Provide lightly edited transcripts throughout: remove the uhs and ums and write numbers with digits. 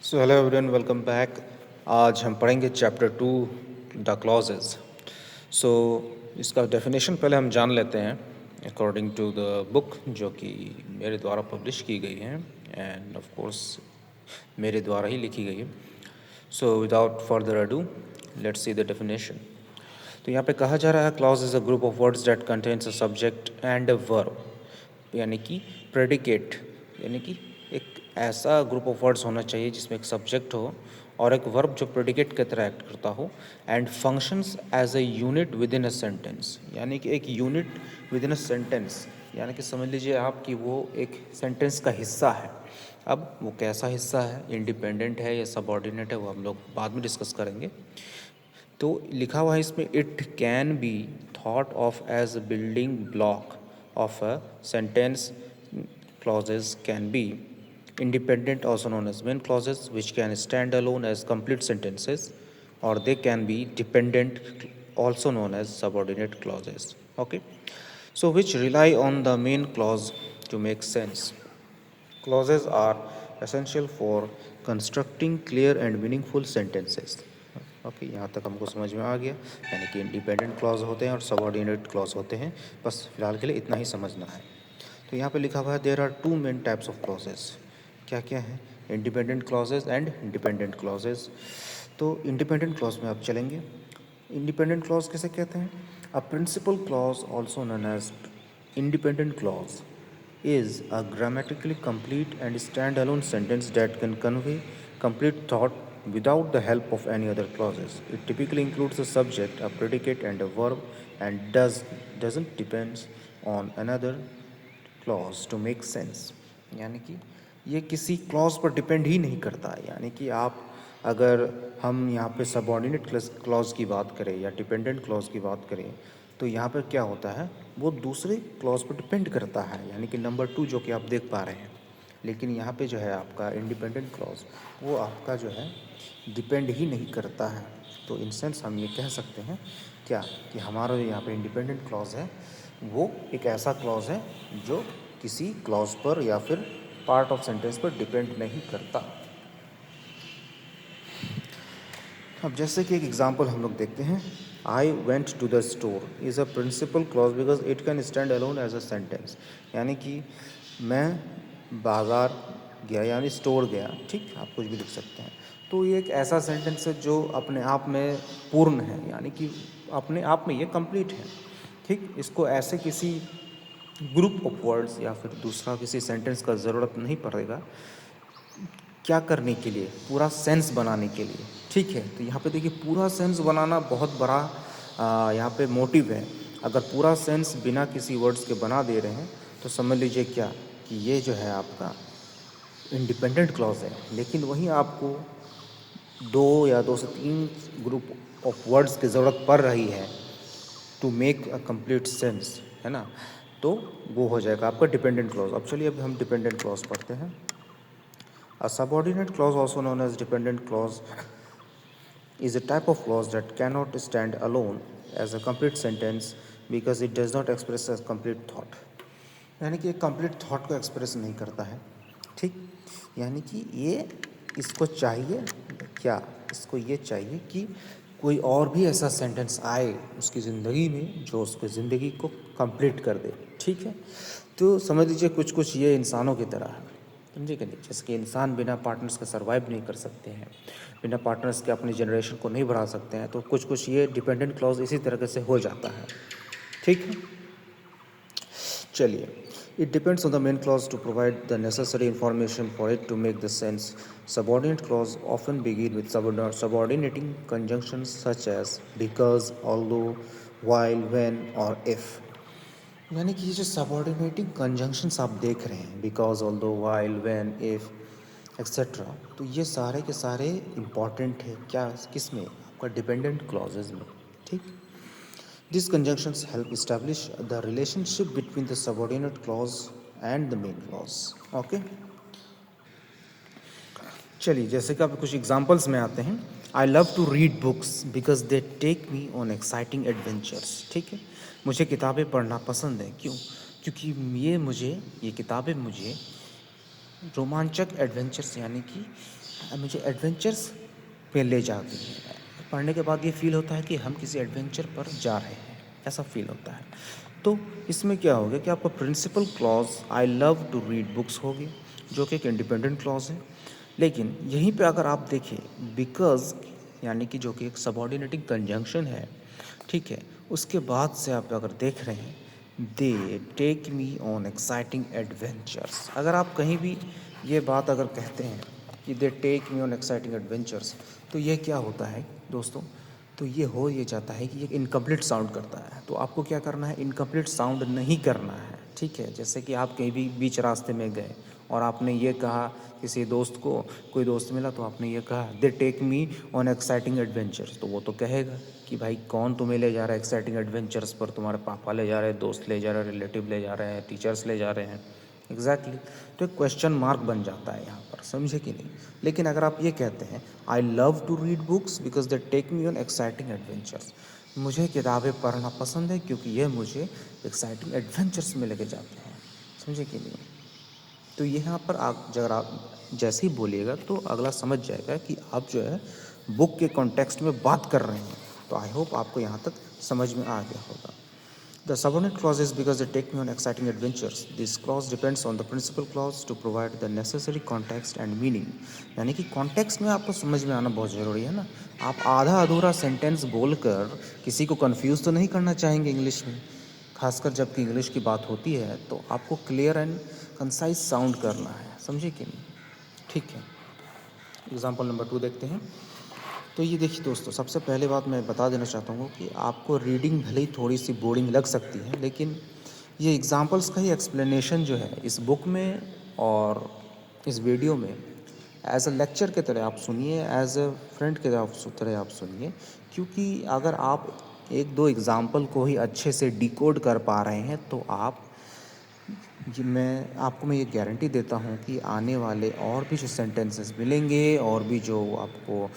So hello everyone, welcome back. आज हम पढ़ेंगे चैप्टर 2 द क्लॉजेज। सो इसका डेफिनेशन पहले हम जान लेते हैं अकॉर्डिंग टू द बुक जो कि मेरे द्वारा पब्लिश की गई है एंड ऑफ कोर्स मेरे द्वारा ही लिखी गई है। So without further ado let's see the definition. तो यहाँ पे कहा जा रहा है clause is a group of words that contains a subject and a verb, यानी कि प्रेडिकेट, यानी कि एक ऐसा ग्रुप ऑफ वर्ड्स होना चाहिए जिसमें एक सब्जेक्ट हो और एक वर्ब जो प्रेडिकेट की तरह एक्ट करता हो and functions as a unit within a sentence, यानी कि एक unit within a sentence, यानी कि समझ लीजिए आप कि वो एक सेंटेंस का हिस्सा है। अब वो कैसा हिस्सा है, इंडिपेंडेंट है या सबऑर्डिनेट है, वो हम लोग बाद में डिस्कस करेंगे। तो लिखा हुआ है इसमें, it can be thought of as building block of a sentence. Clauses can be independent, also known as main clauses, which can stand alone as complete sentences, or they can be dependent, also known as subordinate clauses. Okay, so which rely on the main clause to make sense. Clauses are essential for constructing clear and meaningful sentences. Okay, यहाँ तक हमको समझ में आ गया, यानी कि independent clause होते हैं और सबऑर्डिनेट क्लॉज होते हैं। बस फिलहाल के लिए इतना ही समझना है। तो यहाँ पे लिखा हुआ है there are two main types of clauses. क्या क्या है? Independent clauses and dependent clauses. तो इंडिपेंडेंट क्लॉज में आप चलेंगे। इंडिपेंडेंट क्लॉज किसे कहते हैं? A principal clause, also known as independent clause, is a grammatically complete and stand-alone sentence that can convey complete thought without the help of any other clauses. It typically includes a subject, a predicate, and a verb, and doesn't depend on another clause to make sense. यानी कि ये किसी clause पर depend ही नहीं करता है। यानी कि आप अगर हम यहाँ पे सबऑर्डिनेट क्लॉज की बात करें या डिपेंडेंट क्लॉज की बात करें तो यहाँ पर क्या होता है, वो दूसरे क्लॉज पर डिपेंड करता है, यानी कि नंबर 2 जो कि आप देख पा रहे हैं। लेकिन यहाँ पे जो है आपका इंडिपेंडेंट क्लॉज, वो आपका जो है डिपेंड ही नहीं करता है। तो इन सेंस हम ये कह सकते हैं क्या कि हमारा जो यहाँ पे इंडिपेंडेंट क्लॉज है वो एक ऐसा क्लॉज है जो किसी क्लॉज पर या फिर पार्ट ऑफ सेंटेंस पर डिपेंड नहीं करता। अब जैसे कि एक एग्जांपल हम लोग देखते हैं, I went to the store is a principal clause because it can stand alone as a sentence. यानी कि मैं बाज़ार गया, यानी स्टोर गया, ठीक, आप कुछ भी लिख सकते हैं। तो ये एक ऐसा सेंटेंस है जो अपने आप में पूर्ण है, यानी कि अपने आप में ये कंप्लीट है, ठीक। इसको ऐसे किसी ग्रुप ऑफ वर्ड्स या फिर दूसरा किसी सेंटेंस का ज़रूरत नहीं पड़ेगा क्या करने के लिए, पूरा सेंस बनाने के लिए, ठीक है। तो यहाँ पे देखिए पूरा सेंस बनाना बहुत बड़ा यहाँ पे मोटिव है। अगर पूरा सेंस बिना किसी वर्ड्स के बना दे रहे हैं तो समझ लीजिए क्या कि ये जो है आपका इंडिपेंडेंट क्लॉज है। लेकिन वहीं आपको 2 या 2 से 3 ग्रुप ऑफ वर्ड्स की ज़रूरत पड़ रही है to make a complete sense, है ना। तो वो हो जाएगा आपका डिपेंडेंट क्लॉज। अब चलिए अब हम डिपेंडेंट क्लॉज पढ़ते हैं। A subordinate clause, also known as dependent clause, is a type of clause that cannot stand alone as a complete sentence because it does not express a complete thought. यानी कि एक complete thought को express नहीं करता है, ठीक। यानी कि ये इसको चाहिए क्या, इसको ये चाहिए कि कोई और भी ऐसा सेंटेंस आए उसकी ज़िंदगी में जो उसकी ज़िंदगी को कंप्लीट कर दे, ठीक है। तो समझ लीजिए कुछ कुछ ये इंसानों की तरह है, समझे कि नहीं। जैसे कि इंसान बिना पार्टनर्स के सर्वाइव नहीं कर सकते हैं, बिना पार्टनर्स के अपनी जनरेशन को नहीं बढ़ा सकते हैं, तो कुछ कुछ ये डिपेंडेंट क्लॉज इसी तरह से हो जाता है, ठीक है। चलिए, it depends on the main clause to provide the necessary information for it to make the sense. Subordinate clause often begin with subordinating conjunctions such as because, although, while, when और इफ। यानी कि ये जो subordinating conjunctions आप देख रहे हैं, because, although, while, when, if etcetera, तो ये सारे के सारे इम्पॉर्टेंट है क्या, किस में, आपका डिपेंडेंट क्लॉजेज में, ठीक। These conjunctions help establish the relationship between the subordinate clause and the main clause. Okay? चलिए, जैसे कि आप कुछ एग्जांपल्स में आते हैं। I love to read books because they take me on exciting adventures, ठीक है। मुझे किताबें पढ़ना पसंद है, क्यों? क्योंकि ये किताबें मुझे रोमांचक एडवेंचर्स यानी कि मुझे एडवेंचर्स पे ले जाती है। पढ़ने के बाद ये फ़ील होता है कि हम किसी एडवेंचर पर जा रहे हैं, ऐसा फ़ील होता है। तो इसमें क्या हो गया कि आपका principal clause I love to read books होगी, जो कि एक इंडिपेंडेंट क्लॉज है। लेकिन यहीं पे अगर आप देखें बिकॉज यानी कि जो कि एक सबऑर्डिनेटिंग कंजंक्शन है, ठीक है, उसके बाद से आप अगर देख रहे हैं they take me on exciting adventures. अगर आप कहीं भी ये बात अगर कहते हैं कि they take me on exciting adventures, तो ये क्या होता है दोस्तों, तो ये जाता है कि ये इनकम्प्लीट साउंड करता है। तो आपको क्या करना है, इनकम्प्लीट साउंड नहीं करना है, ठीक है। जैसे कि आप कहीं भी बीच रास्ते में गए और आपने ये कहा किसी दोस्त को, कोई दोस्त मिला तो आपने ये कहा they take me on exciting adventures, तो वो तो कहेगा कि भाई कौन तुम्हें ले जा रहा है एक्साइटिंग एडवेंचर्स पर, तुम्हारे पापा ले जा रहे हैं, दोस्त ले जा रहे हैं, रिलेटिव ले जा रहे हैं, टीचर्स ले जा रहे हैं, एग्जैक्टली तो एक क्वेश्चन मार्क बन जाता है यहाँ पर, समझे कि नहीं। लेकिन अगर आप ये कहते हैं I love to read books because they take me on exciting adventures, मुझे किताबें पढ़ना पसंद है क्योंकि ये मुझे एक्साइटिंग एडवेंचर्स में लेके जाते हैं, समझे कि नहीं। तो यहाँ पर आप अगर आप जैसे ही बोलिएगा तो अगला समझ जाएगा कि आप जो है बुक के कॉन्टेक्स्ट में बात कर रहे हैं। तो आई होप आपको यहाँ तक समझ में आ गया होगा। The subordinate clauses because they take me on exciting adventures. This clause depends on the principal clause to provide the necessary context and meaning. यानी कि कॉन्टेक्स्ट में आपको समझ में आना बहुत ज़रूरी है ना। आप आधा अधूरा सेंटेंस बोलकर किसी को कंफ्यूज तो नहीं करना चाहेंगे इंग्लिश में, खासकर जबकि इंग्लिश की बात होती है तो आपको क्लियर एंड कंसाइज साउंड करना है, समझे कि नहीं। ठीक है, एग्जाम्पल नंबर 2 देखते हैं। तो ये देखिए दोस्तों, सबसे पहले बात मैं बता देना चाहता हूँ कि आपको रीडिंग भले ही थोड़ी सी बोरिंग लग सकती है, लेकिन ये एग्जांपल्स का ही एक्सप्लेनेशन जो है इस बुक में और इस वीडियो में एज अ लेक्चर के तरह आप सुनिए, एज अ फ्रेंड के तरह आप सुनिए। क्योंकि अगर आप एक दो एग्जांपल को ही अच्छे से डिकोड कर पा रहे हैं तो आप मैं ये गारंटी देता हूँ कि आने वाले और भी जो सेंटेंसेस मिलेंगे और भी जो आपको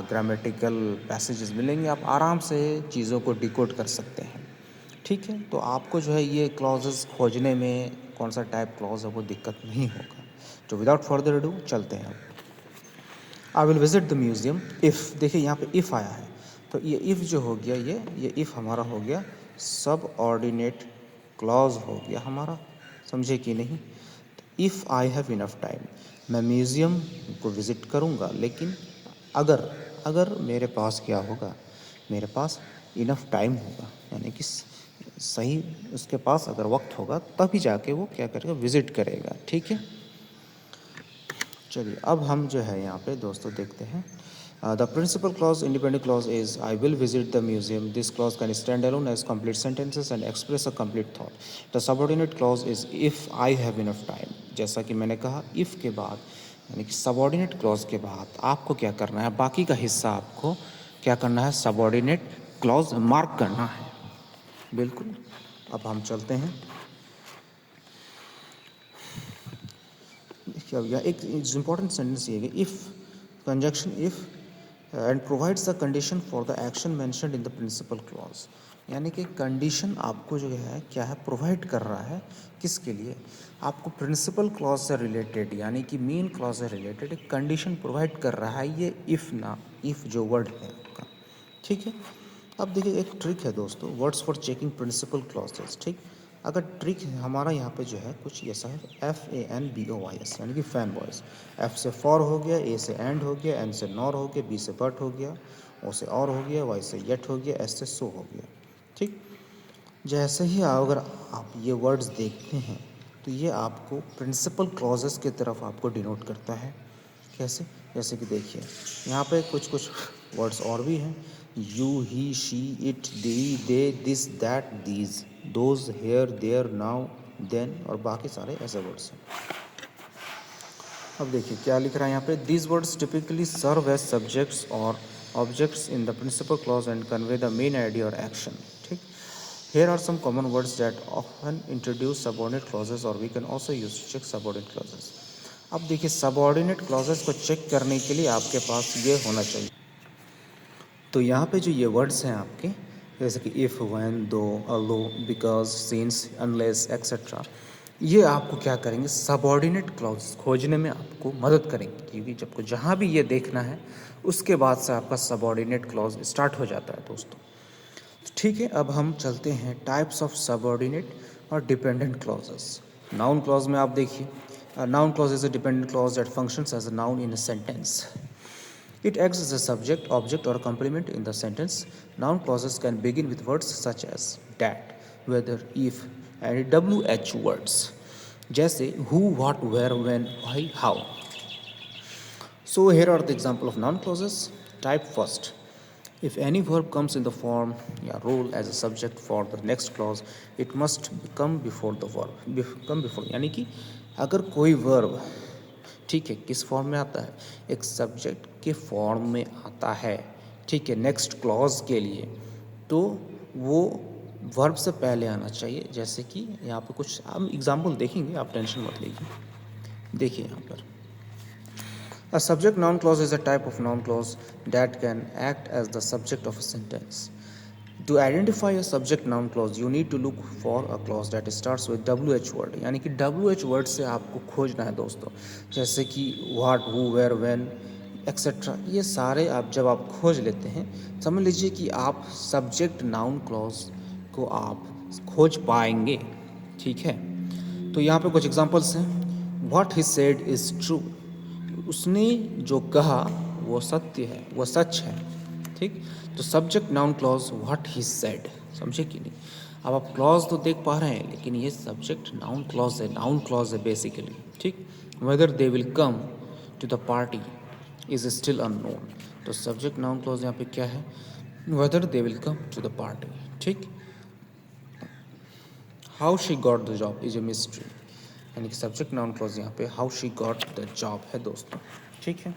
ग्रामेटिकल पैसेजेस मिलेंगे, आप आराम से चीज़ों को डिकोड कर सकते हैं, ठीक है। तो आपको जो है ये क्लॉजेस खोजने में कौन सा टाइप क्लॉज है वो दिक्कत नहीं होगा। तो विदाउट फर्दर डू चलते हैं। आई will visit the museum if, देखिए यहाँ पे इफ़ आया है, तो ये इफ़ जो हो गया ये इफ़ हमारा हो गया सब ऑर्डिनेट क्लॉज हो गया हमारा, समझे कि नहीं। If I have enough time, मैं म्यूज़ियम को विज़िट करूँगा, लेकिन अगर अगर मेरे पास क्या होगा, मेरे पास इनफ टाइम होगा, यानी कि सही उसके पास अगर वक्त होगा तभी जाके वो क्या करेगा, विज़िट करेगा, ठीक है। चलिए अब हम जो है यहाँ पे दोस्तों देखते हैं the principal clause independent clause is I will visit the museum. This clause can stand alone as complete sentences and express a complete thought. The subordinate clause is if I have enough time. जैसा कि मैंने कहा if के बाद यानी कि subordinate clause के बाद आपको क्या करना है, बाकी का हिस्सा आपको क्या करना है, सबऑर्डिनेट क्लॉज मार्क करना है, बिल्कुल। अब हम चलते हैं, देखिए अब एक इम्पॉर्टेंट सेंटेंस ये है, if conjunction if and provides the condition for the action mentioned in the principal clause. यानी कि कंडीशन आपको जो है क्या है, प्रोवाइड कर रहा है, किसके लिए, आपको प्रिंसिपल क्लॉज से रिलेटेड यानी कि मेन क्लॉज से रिलेटेड एक कंडीशन प्रोवाइड कर रहा है ये इफ़ जो वर्ड है आपका, ठीक है। अब देखिए एक ट्रिक है दोस्तों, words for checking principal clauses, ठीक। अगर ट्रिक हमारा यहाँ पे जो है कुछ ऐसा है, FANBOYS यानी कि फैन बॉयज़। F से फॉर हो गया, A से एंड हो गया, N से नॉर हो गया, B से बट हो गया, O से और हो गया, Y से येट हो गया, S से सो हो गया, ठीक। जैसे ही अगर आप ये वर्ड्स देखते हैं तो ये आपको प्रिंसिपल क्लॉजेस की तरफ आपको डिनोट करता है। कैसे, जैसे कि देखिए यहाँ पे कुछ वर्ड्स और भी हैं, you he she it they this that these those here there now then और बाकी सारे ऐसे वर्ड्स हैं। अब देखिए क्या लिख रहा है यहाँ पे, these words typically serve as subjects और objects in the principal clause and convey the main idea और एक्शन, ठीक। Here are some common words that often introduce subordinate clauses or we can also use to check subordinate clauses. अब देखिए subordinate clauses को check करने के लिए आपके पास ये होना चाहिए। तो यहाँ पे जो ये वर्ड्स हैं आपके, जैसे कि इफ़, व्हेन, दो, अलो, बिकॉज, सिंस, अनलेस, एक्सेट्रा, ये आपको क्या करेंगे, सबऑर्डिनेट क्लॉज खोजने में आपको मदद करेंगे, क्योंकि जब जहाँ भी ये देखना है उसके बाद से आपका सबऑर्डिनेट क्लॉज स्टार्ट हो जाता है दोस्तों। तो ठीक है, अब हम चलते हैं टाइप्स ऑफ सबऑर्डिनेट और डिपेंडेंट क्लॉजेस। नाउन क्लॉज में आप देखिए, noun clause is a dependent clause that functions as a noun in a sentence. It acts as a subject, object, or complement in the sentence. Noun clauses can begin with words such as that, whether, if, and WH words. जैसे who, what, where, when, why, how. So here are the example of noun clauses. Type first. If any verb comes in the form या role as a subject for the next clause, it must come before the verb. Come before यानी कि अगर कोई verb ठीक है किस form में आता है, एक सब्जेक्ट के फॉर्म में आता है, ठीक है, नेक्स्ट क्लॉज के लिए, तो वो वर्ब से पहले आना चाहिए। जैसे कि यहाँ पे कुछ हम एग्जाम्पल देखेंगे, आप टेंशन मत लीजिए। देखिए यहाँ पर a subject noun clause is a type of noun clause that can act as the subject of a sentence. To identify a subject noun clause, you need to look for a clause that starts with WH word. यानी कि WH word से आपको खोजना है दोस्तों। जैसे कि what, who, where, when, etcetera, ये सारे आप जब आप खोज लेते हैं, समझ लीजिए कि आप सब्जेक्ट नाउन क्लॉज को आप खोज पाएंगे। ठीक है, तो यहाँ पे कुछ एग्जांपल्स हैं। What he said is true, उसने जो कहा वो सत्य है, वो सच है। ठीक, तो subject noun clause what he said, समझे कि नहीं। अब आप क्लॉज तो देख पा रहे हैं, लेकिन ये सब्जेक्ट नाउन क्लॉज है, नाउन क्लॉज है बेसिकली। ठीक, whether they will come to the party is still unknown. तो सब्जेक्ट नाउन क्लॉज यहाँ पे क्या है, whether they will come to the party. ठीक, how she got the job is a mystery, यानी कि सब्जेक्ट नाउन क्लॉज यहाँ पे how she got the job है दोस्तों। ठीक है,